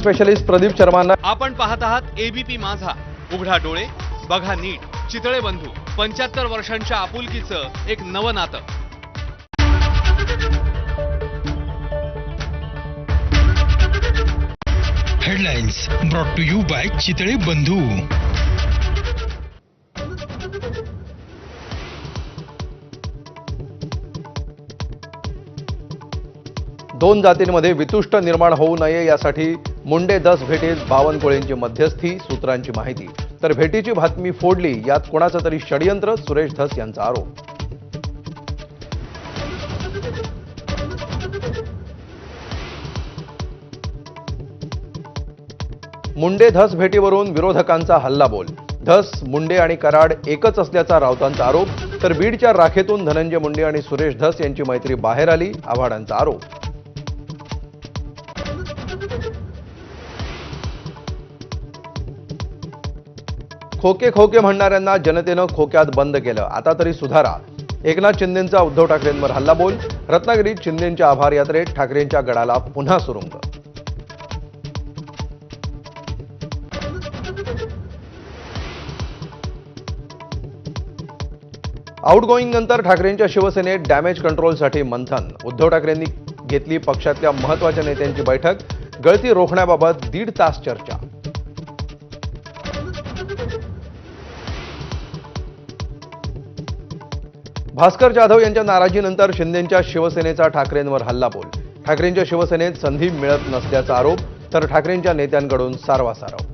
Specialist Pradeep शर्मांना आपण पाहत आहात एबीपी माझा. उघडा डोळे बघा नीट. चितळे बंधू 75 वर्षांच्या आपुलकीचं एक नवं नातं. Headlines brought to you by Chitale Bandhu. दोन जातींमध्ये वितुष्ट निर्माण होऊ नये यासाठी मुंडे धस भेटीत बावनकुळेंची मध्यस्थी, सूत्रांची माहिती. तर भेटीची बातमी फोडली यात कोणाचं तरी षडयंत्र, सुरेश धस यांचा आरोप. मुंडे धस भेटीवरून विरोधकांचा हल्लाबोल. धस, मुंडे आणि कराड एकच असल्याचा राऊतांचा आरोप. तर बीडच्या राखेतून धनंजय मुंडे आणि सुरेश धस यांची मैत्री बाहेर आली, आव्हाडांचा आरोप. खोके खोके म्हणणाऱ्यांना जनतेनं खोक्यात बंद केलं, आता तरी सुधारा. एकनाथ शिंदेंचा उद्धव ठाकरेंवर हल्लाबोल. रत्नागिरीत शिंदेंच्या आभार यात्रेत ठाकरेंच्या गडाला पुन्हा सुरुंग. आउटगोईंग नंतर ठाकरेंच्या शिवसेनेत डॅमेज कंट्रोलसाठी मंथन. उद्धव ठाकरेंनी घेतली पक्षातल्या महत्त्वाच्या नेत्यांची बैठक. गळती रोखण्याबाबत 1.5 तास चर्चा. भास्कर जाधव यांच्या नाराजीनंतर शिंदेंच्या शिवसेनेचा ठाकरेंवर हल्लाबोल. ठाकरेंच्या शिवसेनेत संधी मिळत नसल्याचा आरोप. तर ठाकरेंच्या नेत्यांकडून सारवासारव.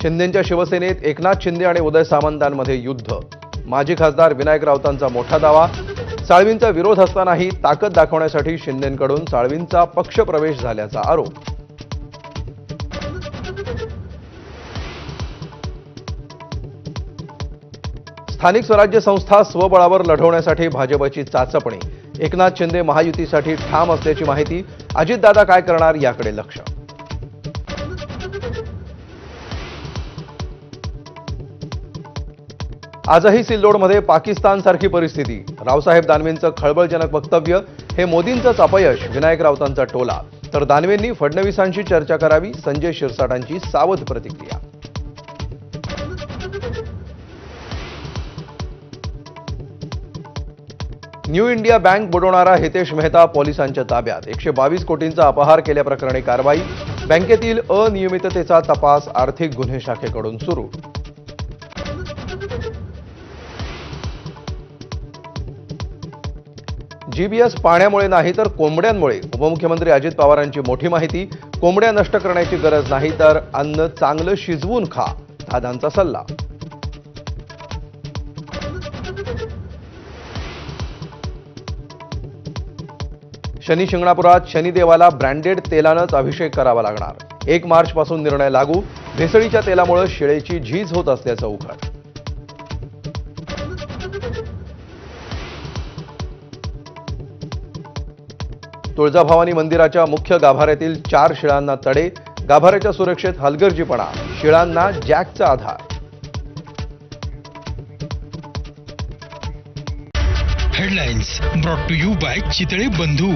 शिंदेंच्या शिवसेनेत एकनाथ शिंदे आणि उदय सामंतांमध्ये युद्ध. माजी खासदार विनायक राऊतांचा मोठा दावा. साळवींचा विरोध असतानाही ताकद दाखवण्यासाठी शिंदेंकडून साळवींचा पक्षप्रवेश झाल्याचा आरोप. स्थानिक स्वराज्य संस्था स्वबळावर लढवण्यासाठी भाजपची चाचपणी. एकनाथ शिंदे महायुतीसाठी ठाम असल्याची माहिती. अजितदादा काय करणार याकडे लक्ष. आजही सिल्लोडमध्ये पाकिस्तानसारखी परिस्थिती. रावसाहेब दानवेंचं खळबळजनक वक्तव्य. हे मोदींचंच अपयश, विनायक राऊतांचा टोला. तर दानवेंनी फडणवीसांशी चर्चा करावी, संजय शिरसाटांची सावध प्रतिक्रिया. न्यू इंडिया बँक बुडवणारा हितेश मेहता पोलिसांच्या ताब्यात. 122 कोटींचा अपहार केल्याप्रकरणी कारवाई. बँकेतील अनियमिततेचा तपास आर्थिक गुन्हे शाखेकडून सुरू. जीबीएस पाण्यामुळे नाही तर कोंबड्यांमुळे. उपमुख्यमंत्री अजित पवारांची मोठी माहिती. कोंबड्या नष्ट करण्याची गरज नाही तर अन्न चांगलं शिजवून खा, दादांचा सल्ला. शनी शिंगणापुरात शनिदेवाला ब्रँडेड तेलानंच अभिषेक करावा लागणार. 1 मार्चपासून निर्णय लागू. भेसळीच्या तेलामुळे शिळेची झीज होत असल्याचं उघड. तुळजाभवानी मंदिराच्या मुख्य गाभाऱ्यातील 4 शिळांना तडे. गाभाऱ्याच्या सुरक्षेत हलगर्जीपणा. शिळांना जॅकचा आधार. Headlines brought to you by Chitale बंधू.